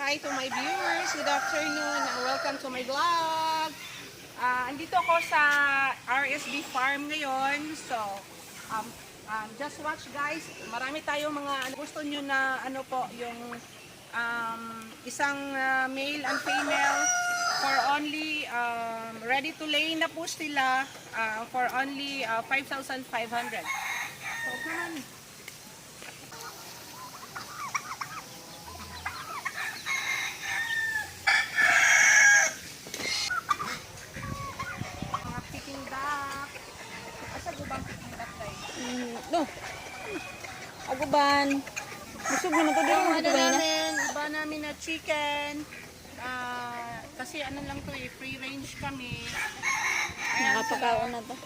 Hi to my viewers. Good afternoon. Welcome to my vlog. Andito ako sa RSB Farm ngayon. So, just watch guys. Marami tayong mga gusto nyo na ano po, yung isang male and female for only ready to lay na po sila for only 5,500. So, come on. No. Aguban. Busog naman to din. Iba namin na chicken. Kasi ano lang to free range kami. Nakapakaon na to.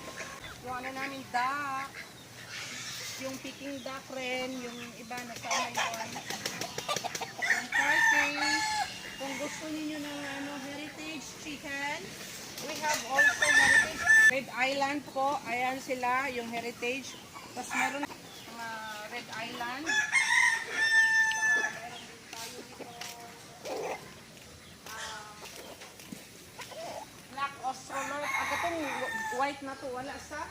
Yung ano namin duck. Yung Peking duck rin. Yung iba na sana yun. Yung turkey. Kung gusto niyo ng heritage chicken, we have also heritage. Red Island po. Ayan sila, yung heritage. Tapos meron mga Red Island. Meron din tayo dito. Black Australorp. Agatong white na to. Wala sa...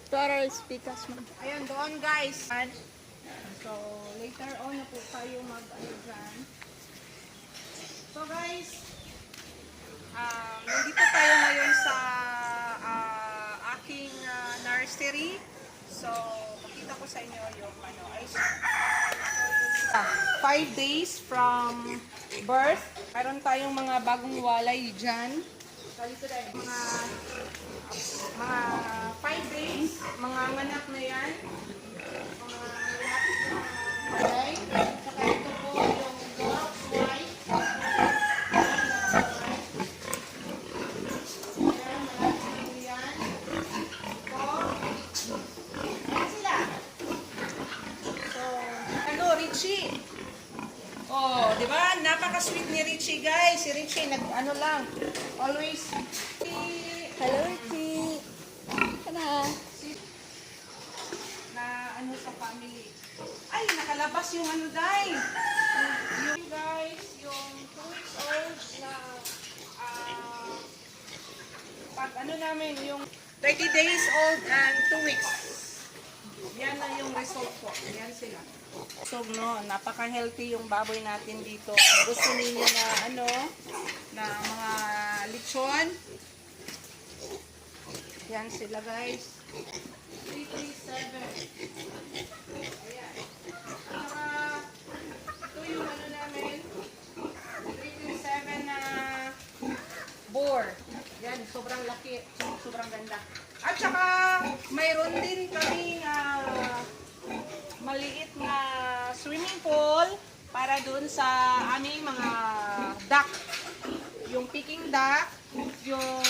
Total speakers man. Ayan doon guys. So later on na po tayo mag-ano dyan. So guys, nandito tayo ngayon sa aking nursery. So, pakita ko sa inyo yung 5 days from birth. Mayroon tayong mga bagong walay dyan. Mga 5 days, mga anak na yan. Mga lapit na walay. Saka ito po yung dark white. Richie. Oh, di ba? Napaka-sweet ni Richie, guys. Si Richie nag-ano lang. Always Hello, Richie. Kana. Na ano sa family. Ay, nakalabas yung ano, dai. Yung guys, yung 2 weeks old na pag ano namin, yung 30 days old and 2 weeks. Yan na yung result ko. Yan sila. So, no, napaka-healthy yung baboy natin dito. Gusto niyo na ano, na mga lechon. Yan sila, guys. 337. Ayan. Saka, ito yung ano namin, 337 na boar. Yan, sobrang laki, sobrang ganda. At saka, mayroon din kaming maliit na swimming pool para dun sa aming mga duck. Yung Peking duck, yung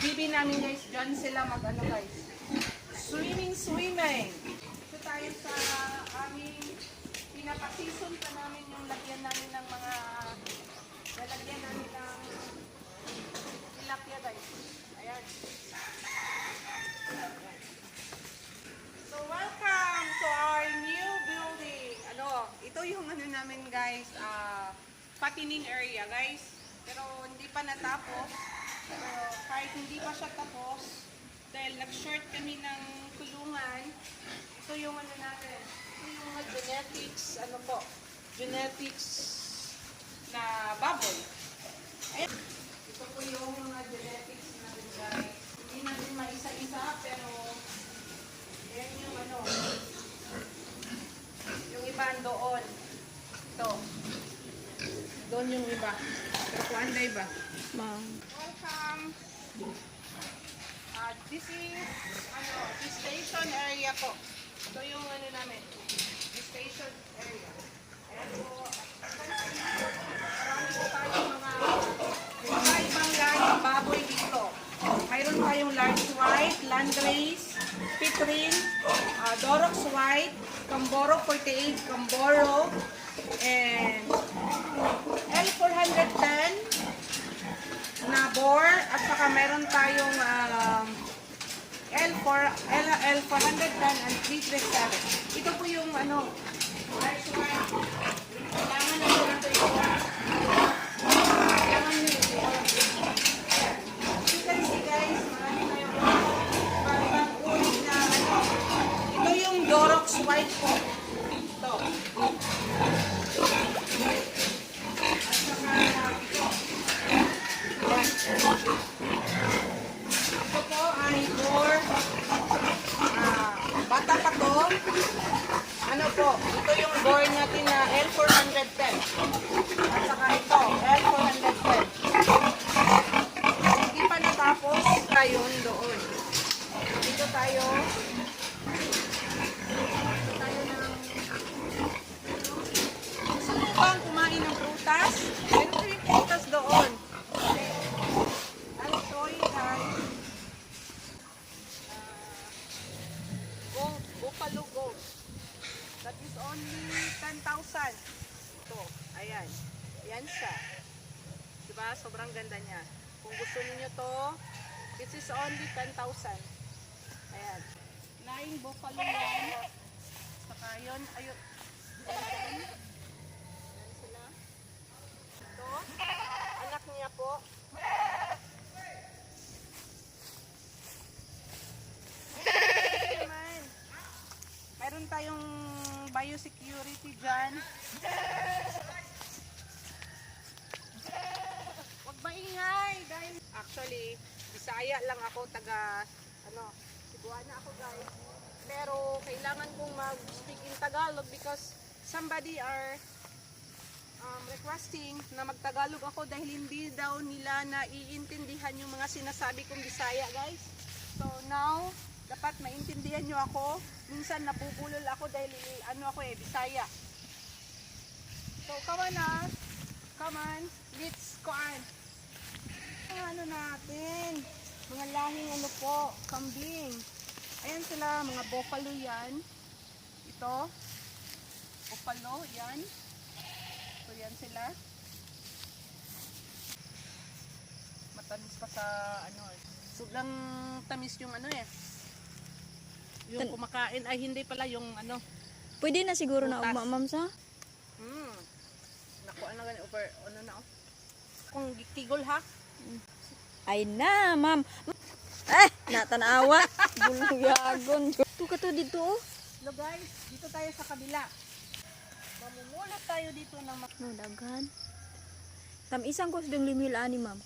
bibi namin guys, dyan sila mag-ano guys. Swimming. Ito tayo sa aming pinapasison pa namin yung lagyan namin ng mga lalagyan namin ng tilapia guys. Ayan. So, welcome to our new building. Ito yung ano namin guys, patining area guys. Pero hindi pa natapos. Pero kahit hindi pa siya tapos, dahil nag-short kami ng kulungan, ito yung ano natin. Ito yung mga genetics na baboy. Ayan. Ito po yung mga genetics natin guys. Hindi natin maisa-isa, pero yan yung ano, yung iba doon. Ito. Doon yung iba. Pero kuanda iba. Ma'am. Welcome. This is, gestation area po. Ito yung ano namin. Gestation area. Ayan po. Marami po tayong mga ibang ganyang baboy dito. Mayroon tayong large white, landrace, pitrin, Dorox white, Camboro 48, Camboro, and L410 na boar, at saka meron tayong L410 and 337. Ito po yung large white, natin na L410. At saka ito, L410. Hindi pa natapos tayo doon. Dito tayo. Gusto mo bang kumain ng prutas? Meron kayong prutas doon. I'll show you guys. Goat, buffalo goat. That is only 10,000. Ito, ayan. Ayan siya. Diba? Sobrang ganda niya. Kung gusto niyo to, this is only 10,000. Ayan. Flying buffalo yan. Saka yun, ayun. Ayan sila. Ito, anak niya po. Naman. Mayroon tayong biosecurity dyan. Huwag maingay dahil actually, Bisaya lang ako, taga Cebuana ako guys. Pero kailangan kong mag-speak in Tagalog because somebody are requesting na mag-Tagalog ako dahil hindi daw nila naiintindihan yung mga sinasabi kong Bisaya guys. So now, dapat maintindihan nyo ako. Minsan nabubulol ako dahil Bisaya. So come on na. Come on. Let's go on. Ang natin. Mga lahing kambing. Ayan sila, mga buffalo yan. Ito. Buffalo, yan. So yan sila. Matamis pa sa sobrang tamis yung yung kumakain ay hindi pala yung Pwede na siguro na Butas. ma'am sa? Naku, kung tigol ha. Ay na, ma'am. Natanawa. Bulyagon. Ito ka to dito oh. Hello guys, dito tayo sa kabila. Mamumulot tayo dito ng No, daghan. Tam isang kos ding limil ani ma'am.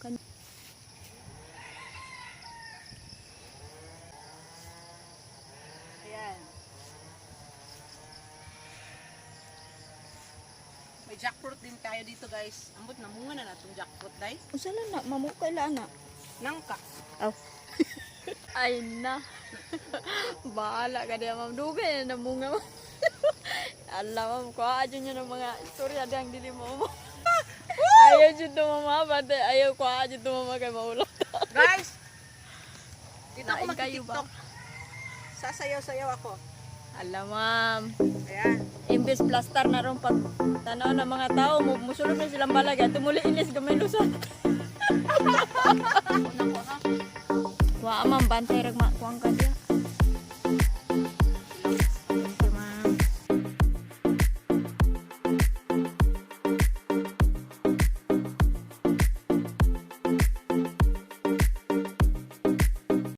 Ayan. May jackfruit din tayo dito guys. Ambot na munga na natong jackfruit dai. Usa lang na mamukay la na. Nangka. Aw. Ay na. Bahala ka diya ma'am. Dugay na munga mo. Alam ma'am, kuha dyan yun ng mga istorya diyang dili mo. Ayaw dyan tumama, bante ayaw kuha dyan tumama kay maulog. Guys, dito ako Nain kayo ba? mag-tiktok. Sasayaw-sayaw ako. Alam ma'am. Ayan. Imbes plaster na ron pag tanaw ng mga tao, musulog na silang balaga. Tumuli inis gamay lusan. Una ko ha. Kuha ma'am, bantay ragma. Kuhaan ka diya.